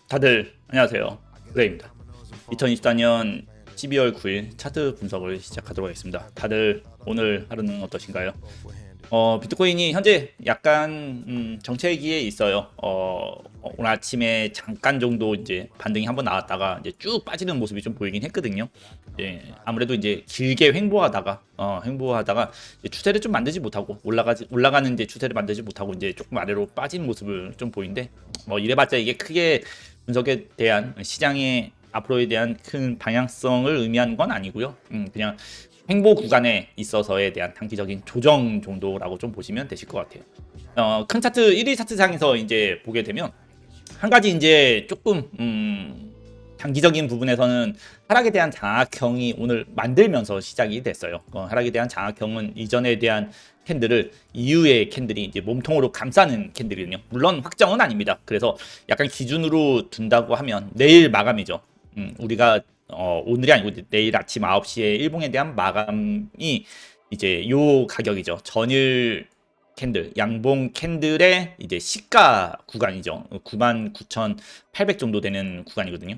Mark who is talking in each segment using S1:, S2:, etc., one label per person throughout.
S1: 다들 안녕하세요. 그레이입니다. 2024년 12월 9일 차트 분석을 시작하도록 하겠습니다. 다들 오늘 하루는 어떠신가요? 비트코인이 현재 약간 정체기에 있어요. 오늘 아침에 잠깐 정도 이제 반등이 한번 나왔다가 이제 쭉 빠지는 모습이 좀 보이긴 했거든요. 아무래도 이제 길게 횡보하다가 이제 추세를 좀 만들지 못하고 올라가는 이제 추세를 만들지 못하고 이제 조금 아래로 빠진 모습을 좀 보이는데 이래봤자 이게 크게 분석에 대한 시장의 앞으로에 대한 큰 방향성을 의미하는 건 아니고요. 그냥 횡보 구간에 있어서에 대한 단기적인 조정 정도라고 좀 보시면 되실 것 같아요. 큰 차트 1위 차트상에서 이제 보게 되면 한 가지 이제 조금 단기적인 부분에서는 하락에 대한 장악형이 오늘 만들면서 시작이 됐어요. 하락에 대한 장악형은 이전에 대한 캔들을 이후의 캔들이 이제 몸통으로 감싸는 캔들이거든요. 물론 확정은 아닙니다. 그래서 약간 기준으로 둔다고 하면 내일 마감이죠. 우리가 오늘이 아니고 내일 아침 9시에 일봉에 대한 마감이 이제 요 가격이죠. 전일 캔들, 양봉 캔들의 이제 시가 구간이죠. 99,800 정도 되는 구간이거든요.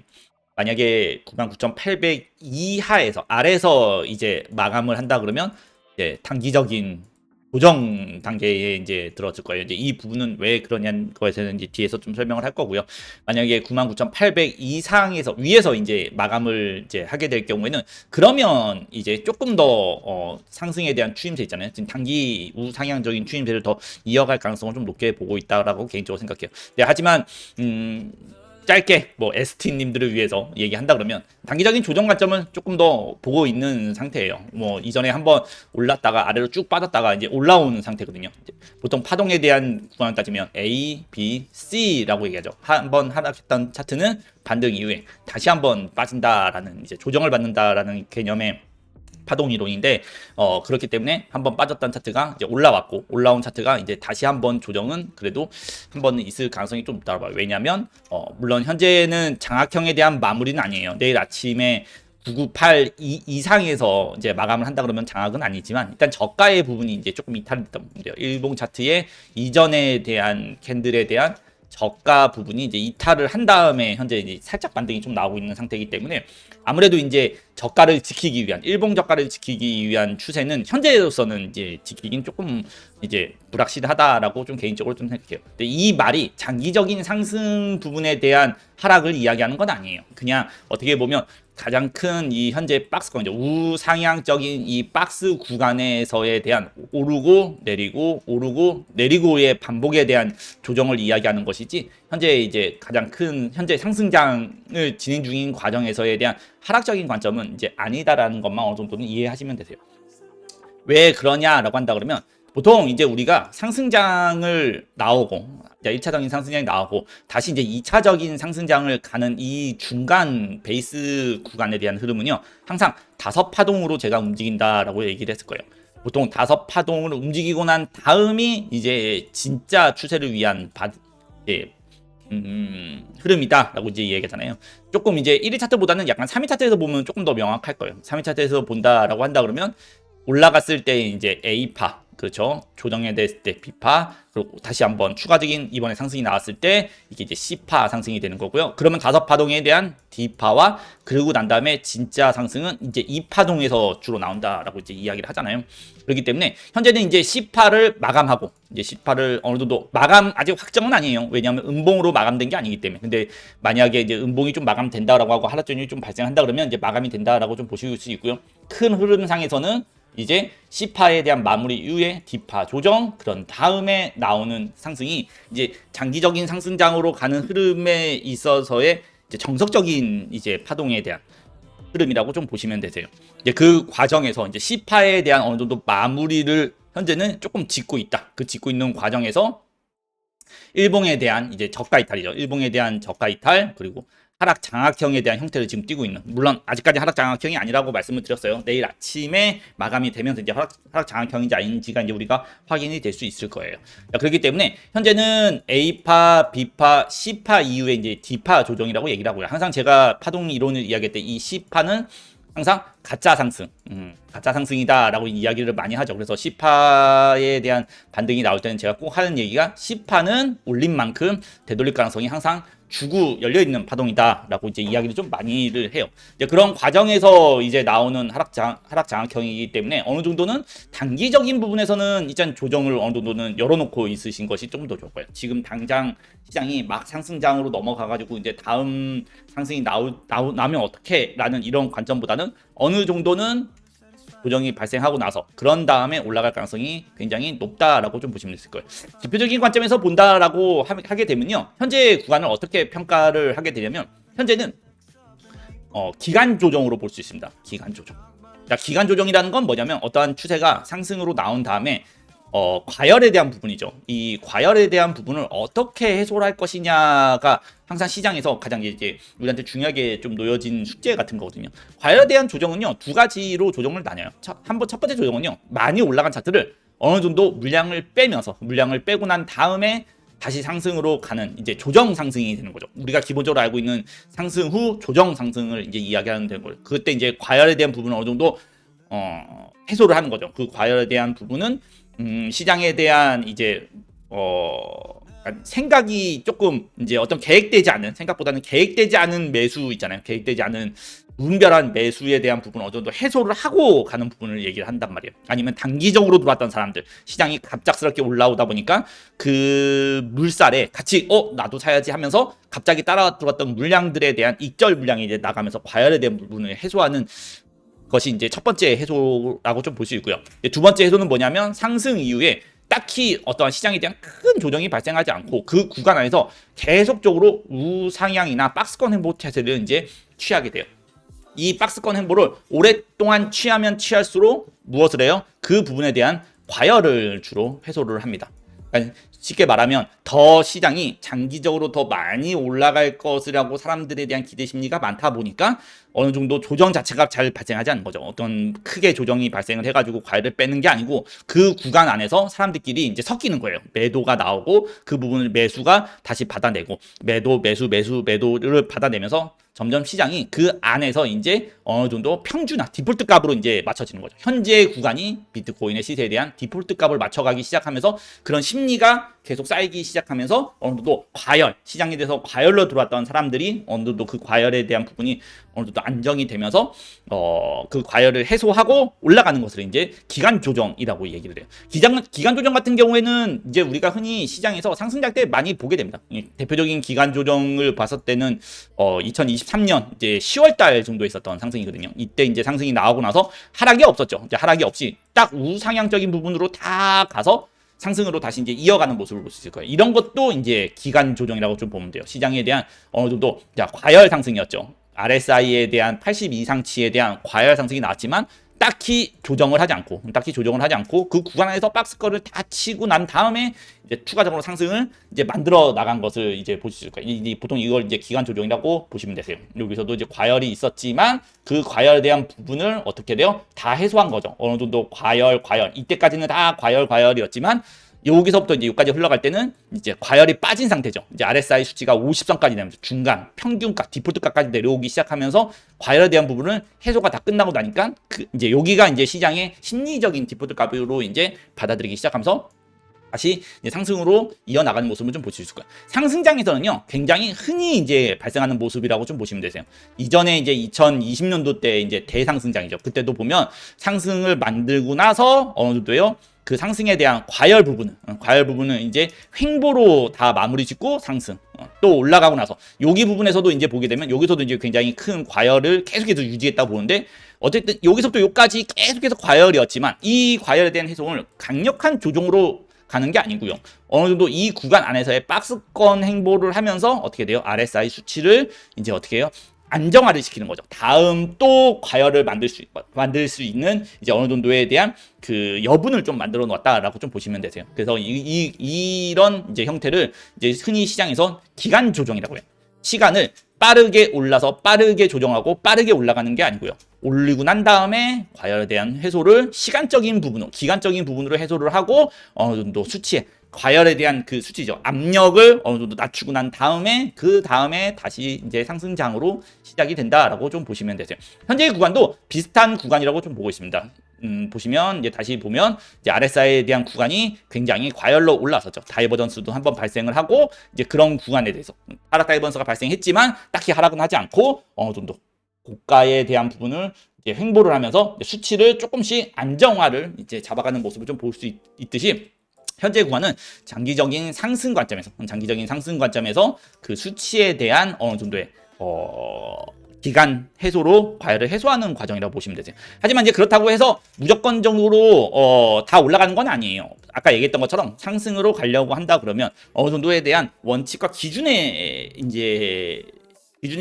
S1: 만약에 99,800 이하에서 아래서 이제 마감을 한다 그러면 이제 단기적인 조정 단계에 이제 들어왔을 거예요. 이제 이 부분은 왜 그러냐는 거에서는 이제 뒤에서 좀 설명을 할 거고요. 만약에 99,800 이상에서 위에서 이제 마감을 이제 하게 될 경우에는 그러면 이제 조금 더 상승에 대한 추임새 있잖아요. 지금 단기 우상향적인 추임새를 더 이어갈 가능성을 좀 높게 보고 있다라고 개인적으로 생각해요. 네, 하지만 짧게 ST님들을 위해서 얘기한다 그러면 단기적인 조정 관점은 조금 더 보고 있는 상태예요. 이전에 한번 올랐다가 아래로 쭉 빠졌다가 이제 올라오는 상태거든요. 보통 파동에 대한 구간을 따지면 A, B, C라고 얘기하죠. 한번 하락했던 차트는 반등 이후에 다시 한번 빠진다라는 이제 조정을 받는다라는 개념의 파동 이론인데 그렇기 때문에 한번 빠졌던 차트가 이제 올라왔고 올라온 차트가 이제 다시 한번 조정은 그래도 한번은 있을 가능성이 좀 있다고 봐요. 왜냐하면 물론 현재는 장악형에 대한 마무리는 아니에요. 내일 아침에 998 이상에서 이제 마감을 한다 그러면 장악은 아니지만 일단 저가의 부분이 이제 조금 이탈됐던 부분이에요. 일봉 차트의 이전에 대한 캔들에 대한 저가 부분이 이제 이탈을 한 다음에 현재 이제 살짝 반등이 좀 나오고 있는 상태이기 때문에 아무래도 이제 저가를 지키기 위한 일봉 저가를 지키기 위한 추세는 현재로서는 이제 지키긴 조금 이제 불확실하다라고 좀 개인적으로 좀 생각해요. 근데 이 말이 장기적인 상승 부분에 대한 하락을 이야기하는 건 아니에요. 그냥 어떻게 보면 가장 큰 이 현재 박스권이죠. 우상향적인 이 박스 구간에서에 대한 오르고 내리고의 반복에 대한 조정을 이야기하는 것이지 현재 이제 가장 큰 현재 상승장을 진행 중인 과정에서에 대한 하락적인 관점은 이제 아니다라는 것만 어느 정도는 이해하시면 되세요. 왜 그러냐라고 한다 그러면 보통 이제 우리가 상승장을 나오고 1차적인 상승장이 나오고 다시 이제 2차적인 상승장을 가는 이 중간 베이스 구간에 대한 흐름은요. 항상 5파동으로 제가 움직인다라고 얘기를 했을 거예요. 보통 5파동으로 움직이고 난 다음이 이제 진짜 추세를 위한 흐름이다라고 이제 얘기하잖아요. 조금 이제 1위 차트보다는 약간 3위 차트에서 보면 조금 더 명확할 거예요. 3위 차트에서 본다라고 한다 그러면 올라갔을 때 이제 A파, 그렇죠? 조정에 됐을 때 B파, 그리고 다시 한번 추가적인 이번에 상승이 나왔을 때 이게 이제 C파 상승이 되는 거고요. 그러면 5파동에 대한 D파와 그러고 난 다음에 진짜 상승은 이제 2파동에서 주로 나온다라고 이제 이야기를 하잖아요. 그렇기 때문에 현재는 이제 C파를 마감하고 이제 C파를 어느 정도 마감 아직 확정은 아니에요. 왜냐하면 음봉으로 마감된 게 아니기 때문에. 근데 만약에 이제 음봉이 좀 마감된다라고 하고 하락전이 좀 발생한다 그러면 이제 마감이 된다라고 좀 보실 수 있고요. 큰 흐름상에서는 이제 C파에 대한 마무리 이후에 D파 조정 그런 다음에 나오는 상승이 이제 장기적인 상승장으로 가는 흐름에 있어서의 이제 정석적인 이제 파동에 대한 흐름이라고 좀 보시면 되세요. 이제 그 과정에서 이제 C파에 대한 어느 정도 마무리를 현재는 조금 짓고 있다. 그 짓고 있는 과정에서 일봉에 대한 이제 저가 이탈이죠. 일봉에 대한 저가 이탈 그리고 하락 장악형에 대한 형태를 지금 띠고 있는, 물론 아직까지 하락 장악형이 아니라고 말씀을 드렸어요. 내일 아침에 마감이 되면서 이제 하락 장악형인지 아닌지가 이제 우리가 확인이 될 수 있을 거예요. 그렇기 때문에 현재는 A파, B파, C파 이후에 이제 D파 조정이라고 얘기를 하고요. 항상 제가 파동 이론을 이야기할 때 이 C파는 항상 가짜 상승, 가짜 상승이다라고 이야기를 많이 하죠. 그래서 C파에 대한 반등이 나올 때는 제가 꼭 하는 얘기가 C파는 올린 만큼 되돌릴 가능성이 항상 주구 열려 있는 파동이다라고 이제 이야기를 좀 많이를 해요. 이제 그런 과정에서 이제 나오는 하락 장악형이기 때문에 어느 정도는 단기적인 부분에서는 이제 조정을 어느 정도는 열어놓고 있으신 것이 좀 더 좋을 거예요. 지금 당장 시장이 막 상승장으로 넘어가가지고 이제 다음 상승이 나면 어떻게라는 이런 관점보다는 어느 정도는 조정이 발생하고 나서 그런 다음에 올라갈 가능성이 굉장히 높다라고 좀 보시면 있을 거예요. 지표적인 관점에서 본다라고 하게 되면요, 현재 구간을 어떻게 평가를 하게 되냐면 현재는 기간 조정으로 볼 수 있습니다. 기간 조정. 자, 기간 조정이라는 건 뭐냐면 어떠한 추세가 상승으로 나온 다음에 과열에 대한 부분이죠. 이 과열에 대한 부분을 어떻게 해소를 할 것이냐가 항상 시장에서 가장 이제 우리한테 중요하게 좀 놓여진 숙제 같은 거거든요. 과열에 대한 조정은요, 두 가지로 조정을 나뉘어요. 첫 번째 조정은요, 많이 올라간 차트를 어느 정도 물량을 빼고 난 다음에 다시 상승으로 가는 이제 조정 상승이 되는 거죠. 우리가 기본적으로 알고 있는 상승 후 조정 상승을 이제 이야기하는 되는 거예요. 그때 이제 과열에 대한 부분은 어느 정도 해소를 하는 거죠. 그 과열에 대한 부분은 시장에 대한 이제 생각이 조금 이제 어떤 생각보다는 계획되지 않은 매수 있잖아요. 계획되지 않은 무분별한 매수에 대한 부분 어느 정도 해소를 하고 가는 부분을 얘기를 한단 말이에요. 아니면 단기적으로 들어왔던 사람들, 시장이 갑작스럽게 올라오다 보니까 그 물살에 같이 나도 사야지 하면서 갑자기 따라 들어왔던 물량들에 대한 익절 물량이 이제 나가면서 과열에 대한 부분을 해소하는 것이 이제 첫 번째 해소라고 좀 볼 수 있고요. 두 번째 해소는 뭐냐면 상승 이후에 딱히 어떠한 시장에 대한 큰 조정이 발생하지 않고 그 구간 안에서 계속적으로 우상향이나 박스권 행보 태세를 이제 취하게 돼요. 이 박스권 행보를 오랫동안 취하면 취할수록 무엇을 해요? 그 부분에 대한 과열을 주로 해소를 합니다. 그러니까 쉽게 말하면 더 시장이 장기적으로 더 많이 올라갈 것이라고 사람들에 대한 기대 심리가 많다 보니까 어느 정도 조정 자체가 잘 발생하지 않는 거죠. 어떤 크게 조정이 발생을 해가지고 과열을 빼는 게 아니고 그 구간 안에서 사람들끼리 이제 섞이는 거예요. 매도가 나오고 그 부분을 매수가 다시 받아내고 매도를 받아내면서 점점 시장이 그 안에서 이제 어느 정도 평균화 디폴트 값으로 이제 맞춰지는 거죠. 현재 구간이 비트코인의 시세에 대한 디폴트 값을 맞춰가기 시작하면서 그런 심리가 계속 쌓이기 시작하면서 어느 정도 시장에 대해서 과열로 들어왔던 사람들이 어느 정도 그 과열에 대한 부분이 어느 정도 안정이 되면서 그 과열을 해소하고 올라가는 것을 이제 기간 조정이라고 얘기를 해요. 기간 조정 같은 경우에는 이제 우리가 흔히 시장에서 상승장 때 많이 보게 됩니다. 대표적인 기간 조정을 봤을 때는 2023년 이제 10월 달 정도에 있었던 상승이거든요. 이때 이제 상승이 나오고 나서 하락이 없었죠. 이제 하락이 없이 딱 우상향적인 부분으로 다 가서 상승으로 다시 이제 이어가는 모습을 볼 수 있을 거예요. 이런 것도 이제 기간 조정이라고 좀 보면 돼요. 시장에 대한 어느 정도 과열 상승이었죠. RSI에 대한 80 이상치에 대한 과열 상승이 나왔지만 딱히 조정을 하지 않고 그 구간 안에서 박스권을 다 치고 난 다음에 이제 추가적으로 상승을 이제 만들어 나간 것을 이제 보실 수 있을 거예요. 보통 이걸 이제 기간 조정이라고 보시면 되세요. 여기서도 이제 과열이 있었지만 그 과열에 대한 부분을 어떻게 돼요? 다 해소한 거죠. 어느 정도 과열 이때까지는 다 과열이었지만 여기서부터 이제 여기까지 흘러갈 때는 이제 과열이 빠진 상태죠. 이제 RSI 수치가 50선까지 되면서 중간, 평균값, 디폴트값까지 내려오기 시작하면서 과열에 대한 부분을 해소가 다 끝나고 나니까 이제 여기가 이제 시장의 심리적인 디폴트값으로 이제 받아들이기 시작하면서 다시 이제 상승으로 이어나가는 모습을 좀 볼 수 있을 거예요. 상승장에서는요, 굉장히 흔히 이제 발생하는 모습이라고 좀 보시면 되세요. 이전에 이제 2020년도 때 이제 대상승장이죠. 그때도 보면 상승을 만들고 나서 어느 정도요, 그 상승에 대한 과열 부분은 이제 횡보로 다 마무리 짓고 상승 또 올라가고 나서 여기 부분에서도 이제 보게 되면 여기서도 이제 굉장히 큰 과열을 계속해서 유지했다고 보는데 어쨌든 여기서부터 여기까지 계속해서 과열이었지만 이 과열에 대한 해소를 강력한 조정으로 가는 게 아니고요. 어느 정도 이 구간 안에서의 박스권 행보를 하면서 어떻게 돼요? RSI 수치를 이제 어떻게 해요? 안정화를 시키는 거죠. 다음 또 과열을 만들 수 있는 이제 어느 정도에 대한 그 여분을 좀 만들어 놓았다라고 좀 보시면 되세요. 그래서 이런 이제 형태를 이제 흔히 시장에서 기간 조정이라고 해요. 시간을 빠르게 올라서 빠르게 조정하고 빠르게 올라가는 게 아니고요. 올리고 난 다음에 과열에 대한 해소를 기간적인 부분으로 해소를 하고 어느 정도 수치에 과열에 대한 그 수치죠. 압력을 어느 정도 낮추고 난 다음에 그 다음에 다시 이제 상승장으로 시작이 된다라고 좀 보시면 되세요. 현재 구간도 비슷한 구간이라고 좀 보고 있습니다. 보시면 이제 다시 보면 이제 RSI에 대한 구간이 굉장히 과열로 올라섰죠. 다이버전스도 한번 발생을 하고 이제 그런 구간에 대해서 하락 다이버전스가 발생했지만 딱히 하락은 하지 않고 어느 정도 고가에 대한 부분을 이제 횡보를 하면서 수치를 조금씩 안정화를 이제 잡아가는 모습을 좀 볼 수 있듯이 현재 구간은 장기적인 상승 관점에서 그 수치에 대한 어느 정도의 기간 해소로 과열을 해소하는 과정이라고 보시면 되세요. 하지만 이제 그렇다고 해서 무조건적으로 다 올라가는 건 아니에요. 아까 얘기했던 것처럼 상승으로 가려고 한다 그러면 어느 정도에 대한 원칙과 기준이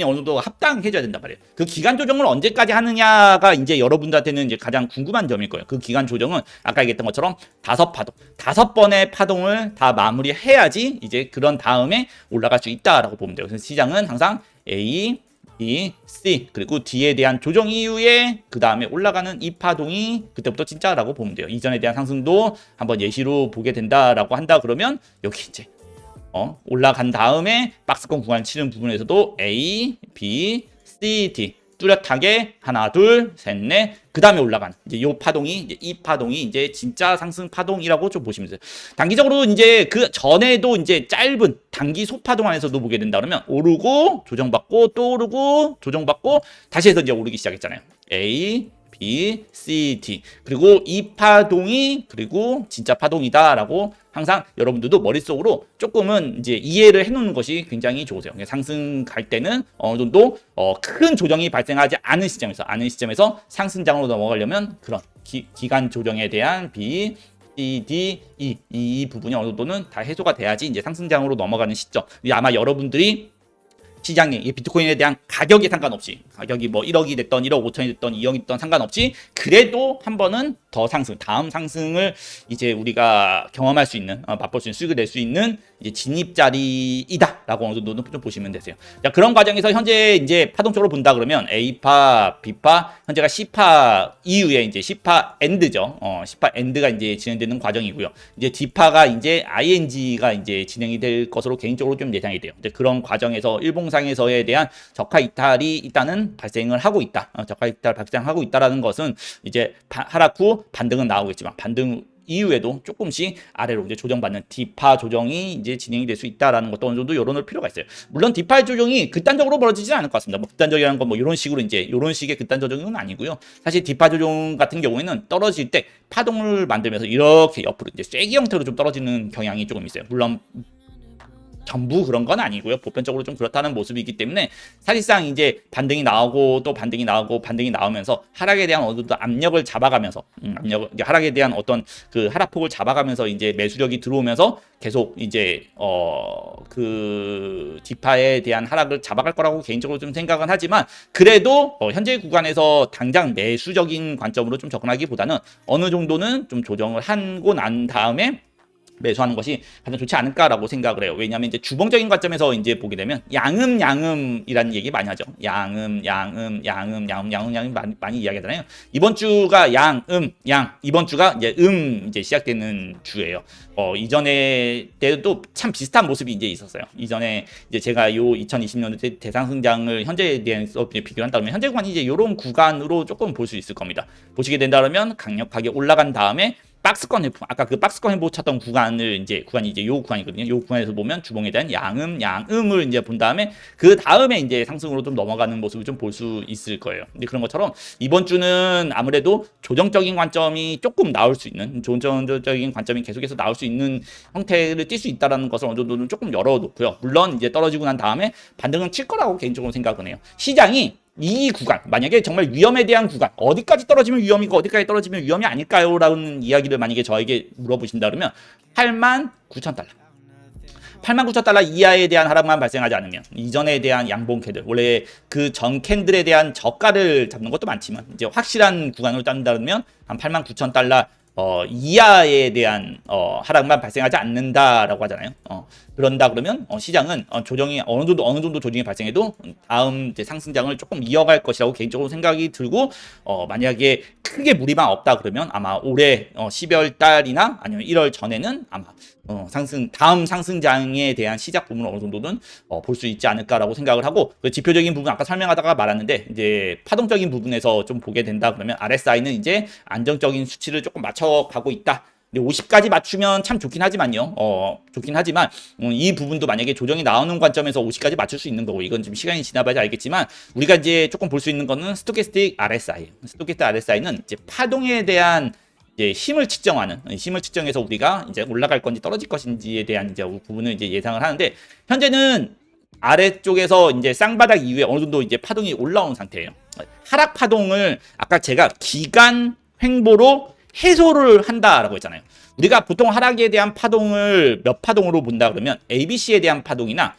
S1: 어느 정도 합당해져야 된단 말이에요. 그 기간 조정을 언제까지 하느냐가 이제 여러분들한테는 이제 가장 궁금한 점일 거예요. 그 기간 조정은 아까 얘기했던 것처럼 5번의 파동을 다 마무리해야지 이제 그런 다음에 올라갈 수 있다라고 보면 돼요. 그래서 시장은 항상 A, B, C 그리고 D에 대한 조정 이후에 그 다음에 올라가는 이 파동이 그때부터 진짜라고 보면 돼요. 이전에 대한 상승도 한번 예시로 보게 된다라고 한다 그러면 여기 이제 올라간 다음에 박스권 구간 치는 부분에서도 A, B, C, D 뚜렷하게 하나, 둘, 셋, 넷 그 다음에 올라간 이제 이 파동이 이제 진짜 상승 파동이라고 좀 보시면 돼요. 단기적으로 이제 그 전에도 이제 짧은 단기 소파동 안에서도 보게 된다 그러면 오르고 조정받고 또 오르고 조정받고 다시 해서 이제 오르기 시작했잖아요. A, B, C, D 그리고 이 파동이 그리고 진짜 파동이다라고 항상 여러분들도 머릿속으로 조금은 이제 이해를 해놓는 것이 굉장히 좋으세요. 상승 갈 때는 어느 정도 큰 조정이 발생하지 않은 시점에서 상승장으로 넘어가려면 그런 기간 조정에 대한 B, C, D, E 이 부분이 어느 정도는 다 해소가 돼야지 이제 상승장으로 넘어가는 시점. 아마 여러분들이 시장에 이 비트코인에 대한 가격에 상관없이 가격이 뭐 1억이 됐던 1억 5천이 됐던 2억이 됐던 상관없이 그래도 한 번은 더 다음 상승을 이제 우리가 경험할 수 있는 맛볼 수 있는 수익을 낼 수 있는 이제 진입 자리이다라고 어느 정도는 좀 보시면 되세요. 자, 그런 과정에서 현재 이제 파동적으로 본다 그러면 A파, B파, 현재가 C파 이후에 이제 C파 엔드죠. C파 엔드가 이제 진행되는 과정이고요. 이제 D파가 이제 ING가 이제 진행이 될 것으로 개인적으로 좀 예상이 돼요. 이제 그런 과정에서 일봉상에서에 대한 저가 이탈이 일단은 발생을 하고 있다. 저가 이탈 발생하고 있다라는 것은 이제 하락 후 반등은 나오겠지만 반등 이후에도 조금씩 아래로 이제 조정받는 D파 조정이 이제 진행이 될 수 있다라는 것도 어느 정도 열어놓을 필요가 있어요. 물론 D파 조정이 극단적으로 벌어지지는 않을 것 같습니다. 뭐 극단적이라는 건 뭐 이런 식으로 이제 이런 식의 극단 조정은 아니고요. 사실 D파 조정 같은 경우에는 떨어질 때 파동을 만들면서 이렇게 옆으로 이제 쐐기 형태로 좀 떨어지는 경향이 조금 있어요. 물론 전부 그런 건 아니고요. 보편적으로 좀 그렇다는 모습이기 때문에 사실상 이제 반등이 나오고 또 반등이 나오고 반등이 나오면서 하락에 대한 어느 정도 압력을 잡아가면서 하락에 대한 어떤 그 하락폭을 잡아가면서 이제 매수력이 들어오면서 계속 이제 그 D파에 대한 하락을 잡아갈 거라고 개인적으로 좀 생각은 하지만 그래도 현재 구간에서 당장 매수적인 관점으로 좀 접근하기보다는 어느 정도는 좀 조정을 하고 난 다음에 매수하는 것이 가장 좋지 않을까라고 생각을 해요. 왜냐하면 이제 주봉적인 관점에서 이제 보게 되면 양음이라는 얘기 많이 하죠. 양음 많이 이야기하잖아요. 이번 주가 양 이번 주가 이제 시작되는 주예요. 이전에 때도 참 비슷한 모습이 이제 있었어요. 이전에 이제 제가 요 2020년도 대상승장을 현재에 대해서 비교를 한다면 현재 구간이 이제 요런 구간으로 조금 볼 수 있을 겁니다. 보시게 된다면 강력하게 올라간 다음에 박스권 횡보, 아까 그 박스권 횡보 찾던 구간이 이제 요 구간이거든요. 요 구간에서 보면 주봉에 대한 양음을 이제 본 다음에 그 다음에 이제 상승으로 좀 넘어가는 모습을 좀 볼 수 있을 거예요. 근데 그런 것처럼 이번 주는 아무래도 조정적인 관점이 조금 나올 수 있는, 조정적인 관점이 계속해서 나올 수 있는 형태를 띌 수 있다라는 것을 어느 정도는 조금 열어놓고요. 물론 이제 떨어지고 난 다음에 반등은 칠 거라고 개인적으로 생각은 해요. 시장이 이 구간, 만약에 정말 위험에 대한 구간, 어디까지 떨어지면 위험이고 어디까지 떨어지면 위험이 아닐까요? 라는 이야기를 만약에 저에게 물어보신다 그러면 89,000달러 89,000달러 이하에 대한 하락만 발생하지 않으면 이전에 대한 양봉 캔들, 원래 그 전 캔들에 대한 저가를 잡는 것도 많지만 이제 확실한 구간으로 짠다면 한 89,000달러 이하에 대한 하락만 발생하지 않는다라고 하잖아요. 그런다 그러면 시장은 조정이 어느 정도 조정이 발생해도 다음 이제 상승장을 조금 이어갈 것이라고 개인적으로 생각이 들고 만약에 크게 무리만 없다 그러면 아마 올해 12월 달이나 아니면 1월 전에는 아마 다음 상승장에 대한 시작 부분을 어느 정도는 볼 수 있지 않을까라고 생각을 하고, 그 지표적인 부분 아까 설명하다가 말았는데, 이제 파동적인 부분에서 좀 보게 된다 그러면 RSI는 이제 안정적인 수치를 조금 맞춰가고 있다. 50까지 맞추면 참 좋긴 하지만요. 좋긴 하지만 이 부분도 만약에 조정이 나오는 관점에서 50까지 맞출 수 있는 거고, 이건 좀 시간이 지나봐야 알겠지만, 우리가 이제 조금 볼 수 있는 거는 스토캐스틱 RSI. 스토캐스틱 RSI는 이제 파동에 대한 이제 힘을 측정해서 우리가 이제 올라갈 건지 떨어질 것인지에 대한 이제 부분을 이제 예상을 하는데, 현재는 아래쪽에서 이제 쌍바닥 이후에 어느 정도 이제 파동이 올라온 상태예요. 하락 파동을 아까 제가 기간 횡보로 해소를 한다라고 했잖아요. 우리가 보통 하락에 대한 파동을 몇 파동으로 본다 그러면 ABC에 대한 파동이나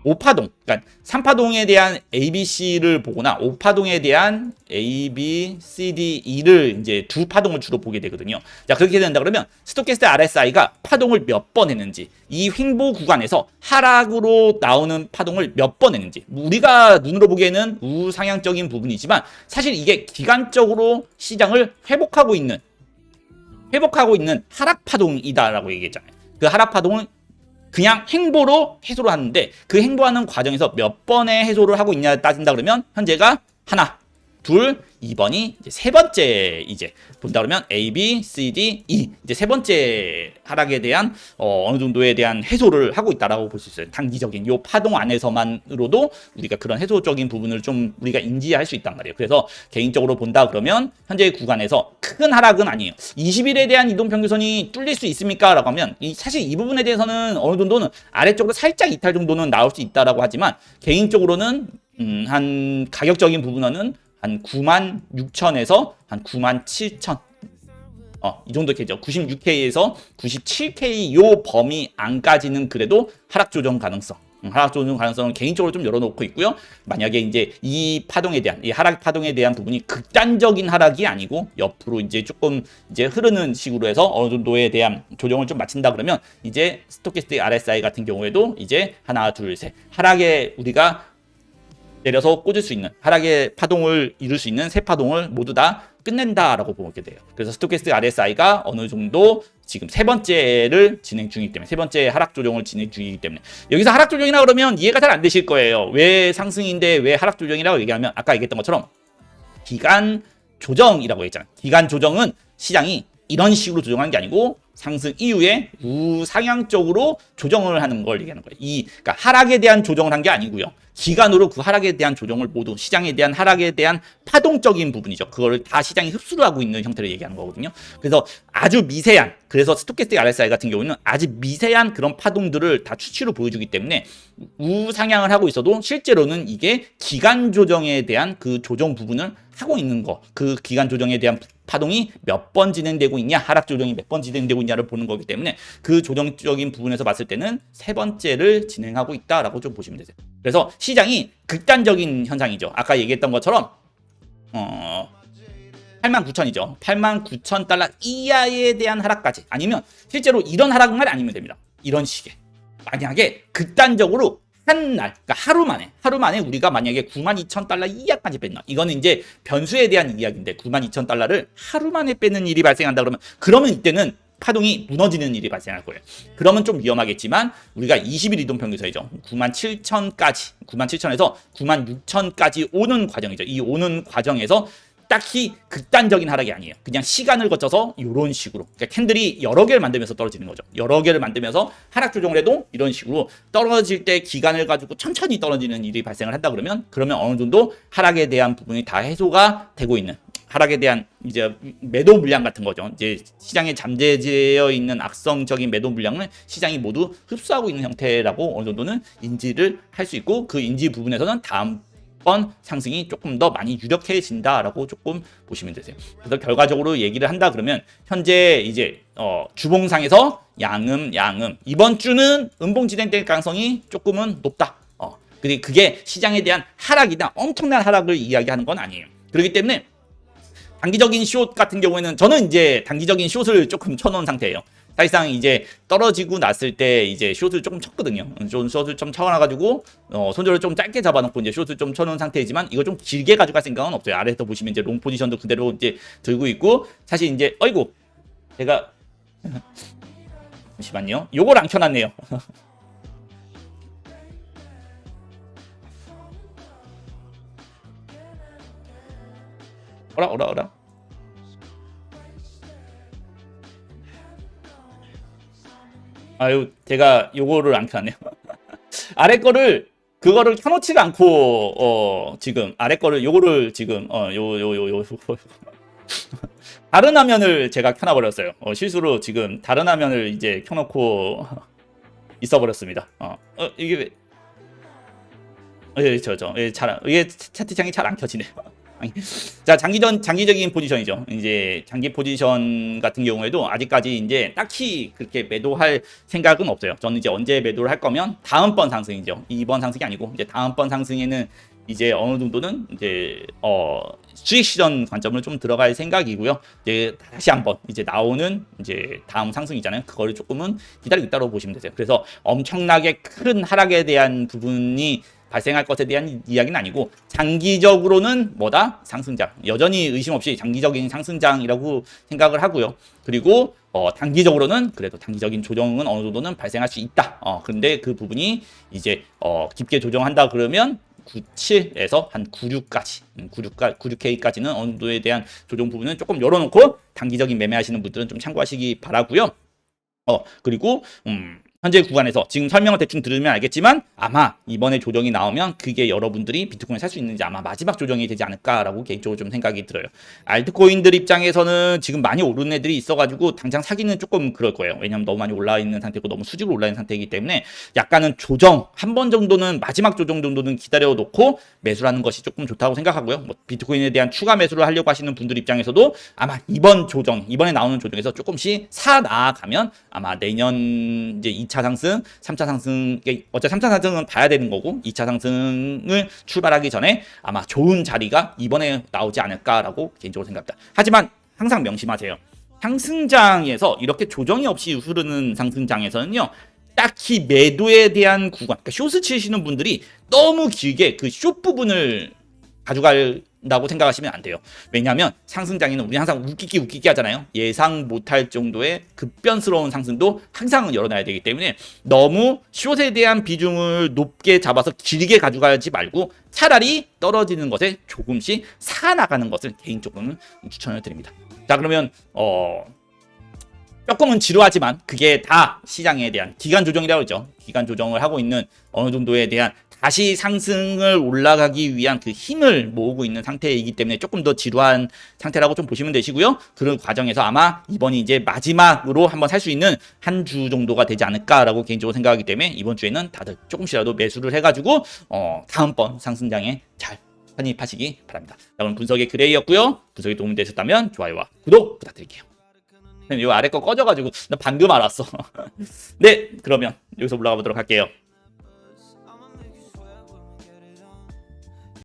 S1: 5파동, 그러니까 3파동에 대한 ABC를 보거나 5파동에 대한 A, B, C, D, E를 이제 두 파동을 주로 보게 되거든요. 자, 그렇게 된다 그러면 스토캐스틱 RSI가 파동을 몇 번 했는지, 이 횡보 구간에서 하락으로 나오는 파동을 몇 번 했는지, 우리가 눈으로 보기에는 우상향적인 부분이지만 사실 이게 기간적으로 시장을 회복하고 있는 하락 파동이다라고 얘기했잖아요. 그 하락 파동은 그냥 횡보로 해소를 하는데, 그 횡보하는 과정에서 몇 번의 해소를 하고 있냐 따진다 그러면 현재가 하나, 둘, 2번이 이제 세 번째 이제 본다 그러면 A, B, C, D, E 이제 세 번째 하락에 대한 어느 정도에 대한 해소를 하고 있다라고 볼 수 있어요. 단기적인 요 파동 안에서만으로도 우리가 그런 해소적인 부분을 좀 우리가 인지할 수 있단 말이에요. 그래서 개인적으로 본다 그러면 현재 구간에서 큰 하락은 아니에요. 20일에 대한 이동 평균선이 뚫릴 수 있습니까? 라고 하면 사실 이 부분에 대해서는 어느 정도는 아래쪽으로 살짝 이탈 정도는 나올 수 있다라고 하지만, 개인적으로는 한 가격적인 부분은 한 96,000에서 한 97,000 이 정도 되죠. 96K에서 97K 요 범위 안까지는 그래도 하락 조정 가능성을 개인적으로 좀 열어놓고 있고요. 만약에 이제 이 하락 파동에 대한 부분이 극단적인 하락이 아니고 옆으로 이제 조금 이제 흐르는 식으로 해서 어느 정도에 대한 조정을 좀 마친다 그러면, 이제 스토캐스틱 RSI 같은 경우에도 이제 하나, 둘, 셋 하락에 우리가 내려서 꽂을 수 있는, 하락의 파동을 이룰 수 있는 세 파동을 모두 다 끝낸다라고 보게 돼요. 그래서 스토캐스틱 RSI가 어느 정도 지금 세 번째를 진행 중이기 때문에, 세 번째 하락 조정을 진행 중이기 때문에, 여기서 하락 조정이라 그러면 이해가 잘 안 되실 거예요. 왜 상승인데 왜 하락 조정이라고 얘기하면, 아까 얘기했던 것처럼 기간 조정이라고 했잖아요. 기간 조정은 시장이 이런 식으로 조정하는 게 아니고 상승 이후에 우상향적으로 조정을 하는 걸 얘기하는 거예요. 그러니까 하락에 대한 조정을 한 게 아니고요. 기간으로 그 하락에 대한 조정을 모두, 시장에 대한 하락에 대한 파동적인 부분이죠. 그거를 다 시장이 흡수를 하고 있는 형태를 얘기하는 거거든요. 그래서 아주 미세한, 그래서 스토캐스틱 RSI 같은 경우는 아주 미세한 그런 파동들을 다 추치로 보여주기 때문에 우상향을 하고 있어도 실제로는 이게 기간 조정에 대한 그 조정 부분을 하고 있는 거, 그 기간 조정에 대한 파동이 몇 번 진행되고 있냐, 하락 조정이 몇 번 진행되고 있냐를 보는 거기 때문에, 그 조정적인 부분에서 봤을 때는 세 번째를 진행하고 있다라고 좀 보시면 되세요. 그래서 시장이 극단적인 현상이죠. 아까 얘기했던 것처럼 89,000이죠. 89,000달러 이하에 대한 하락까지, 아니면 실제로 이런 하락만 아니면 됩니다. 이런 식의, 만약에 극단적으로 한 날, 그러니까 하루 만에 우리가 만약에 92,000달러 이하까지 뺐나, 이거는 이제 변수에 대한 이야기인데, 92,000달러를 하루 만에 빼는 일이 발생한다 그러면 이때는 파동이 무너지는 일이 발생할 거예요. 그러면 좀 위험하겠지만, 우리가 20일 이동 평균선이죠. 97,000에서 96,000까지 오는 과정이죠. 이 오는 과정에서 딱히 극단적인 하락이 아니에요. 그냥 시간을 거쳐서 이런 식으로, 그러니까 캔들이 여러 개를 만들면서 떨어지는 거죠. 여러 개를 만들면서 하락 조정을 해도 이런 식으로 떨어질 때 기간을 가지고 천천히 떨어지는 일이 발생을 한다 그러면 어느 정도 하락에 대한 부분이 다 해소가 되고 있는, 하락에 대한 이제 매도 물량 같은 거죠. 이제 시장에 잠재되어 있는 악성적인 매도 물량을 시장이 모두 흡수하고 있는 형태라고 어느 정도는 인지를 할 수 있고, 그 인지 부분에서는 다음번 상승이 조금 더 많이 유력해진다라고 조금 보시면 되세요. 그래서 결과적으로 얘기를 한다 그러면, 현재 이제 주봉상에서 양음 이번 주는 음봉 진행될 가능성이 조금은 높다. 그리고 그게 시장에 대한 하락이다, 엄청난 하락을 이야기하는 건 아니에요. 그렇기 때문에 단기적인 숏 같은 경우에는 저는 이제 단기적인 숏을 조금 쳐놓은 상태예요. 사실상 이제 떨어지고 났을 때 이제 숏을 조금 쳤거든요. 숏을 좀 쳐놔가지고 손절을 좀 짧게 잡아놓고 이제 숏을 좀 쳐놓은 상태이지만, 이거 좀 길게 가져갈 생각은 없어요. 아래에서 보시면 이제 롱 포지션도 그대로 이제 들고 있고, 사실 이제 제가 잠시만요. 요걸 안 켜놨네요. 어라. 아유, 제가 요거를 안 켜놨네요. 아래 거를 그거를 켜놓지가 않고 지금 아래 거를 요거를 지금 요 다른 화면을 제가 켜놔버렸어요. 실수로 지금 다른 화면을 이제 켜놓고 있어버렸습니다. 이게 왜? 이게 채팅창이 잘 안 켜지네요. 자, 장기적인 포지션이죠. 이제 장기 포지션 같은 경우에도 아직까지 이제 딱히 그렇게 매도할 생각은 없어요. 저는 이제 언제 매도를 할 거면 다음번 상승이죠. 이번 상승이 아니고 이제 다음번 상승에는 이제 어느 정도는 이제 수익 실현 관점으로 좀 들어갈 생각이고요. 이제 다시 한번 이제 나오는 이제 다음 상승이잖아요. 그거를 조금은 기다리고 있다고 보시면 되세요. 그래서 엄청나게 큰 하락에 대한 부분이 발생할 것에 대한 이야기는 아니고 장기적으로는 뭐다? 상승장. 여전히 의심 없이 장기적인 상승장이라고 생각을 하고요. 그리고 단기적으로는 그래도 단기적인 조정은 어느 정도는 발생할 수 있다. 근데 그 부분이 이제 깊게 조정한다 그러면 97에서 한 96까지 96K까지는 어느 정도에 대한 조정 부분은 조금 열어놓고 단기적인 매매하시는 분들은 좀 참고하시기 바라고요. 그리고 현재 구간에서 지금 설명을 대충 들으면 알겠지만 아마 이번에 조정이 나오면 그게 여러분들이 비트코인 살 수 있는지 아마 마지막 조정이 되지 않을까라고 개인적으로 좀 생각이 들어요. 알트코인들 입장에서는 지금 많이 오른 애들이 있어가지고 당장 사기는 조금 그럴 거예요. 왜냐하면 너무 많이 올라 있는 상태고 너무 수직으로 올라 있는 상태이기 때문에 약간은 조정 한 번 정도는 마지막 조정 정도는 기다려 놓고 매수하는 것이 조금 좋다고 생각하고요. 뭐 비트코인에 대한 추가 매수를 하려고 하시는 분들 입장에서도 아마 이번에 나오는 조정에서 조금씩 사 나아가면 아마 내년 이제 2차 상승, 3차 상승, 어차피 3차 상승은 봐야 되는 거고 2차 상승을 출발하기 전에 아마 좋은 자리가 이번에 나오지 않을까라고 개인적으로 생각합니다. 하지만 항상 명심하세요. 상승장에서 이렇게 조정이 없이 흐르는 상승장에서는요. 딱히 매도에 대한 구간, 그러니까 숏을 치시는 분들이 너무 길게 그 숏 부분을 가져간다고 생각하시면 안 돼요. 왜냐하면 상승장에는 우리 항상 웃기기 하잖아요. 예상 못할 정도의 급변스러운 상승도 항상 열어놔야 되기 때문에 너무 숏에 대한 비중을 높게 잡아서 길게 가져가지 말고 차라리 떨어지는 것에 조금씩 사나가는 것을 개인적으로는 추천을 드립니다. 자, 그러면 조금은 지루하지만 그게 다 시장에 대한 기간 조정이라고 그러죠. 기간 조정을 하고 있는 어느 정도에 대한 다시 상승을 올라가기 위한 그 힘을 모으고 있는 상태이기 때문에 조금 더 지루한 상태라고 좀 보시면 되시고요. 그런 과정에서 아마 이번이 이제 마지막으로 한번 살 수 있는 한 주 정도가 되지 않을까라고 개인적으로 생각하기 때문에 이번 주에는 다들 조금씩이라도 매수를 해가지고 다음번 상승장에 잘 편입하시기 바랍니다. 자, 그럼 분석의 그레이였고요. 분석이 도움이 되셨다면 좋아요와 구독 부탁드릴게요. 이 아래 거 꺼져가지고 나 방금 알았어. 네, 그러면 여기서 올라가 보도록 할게요.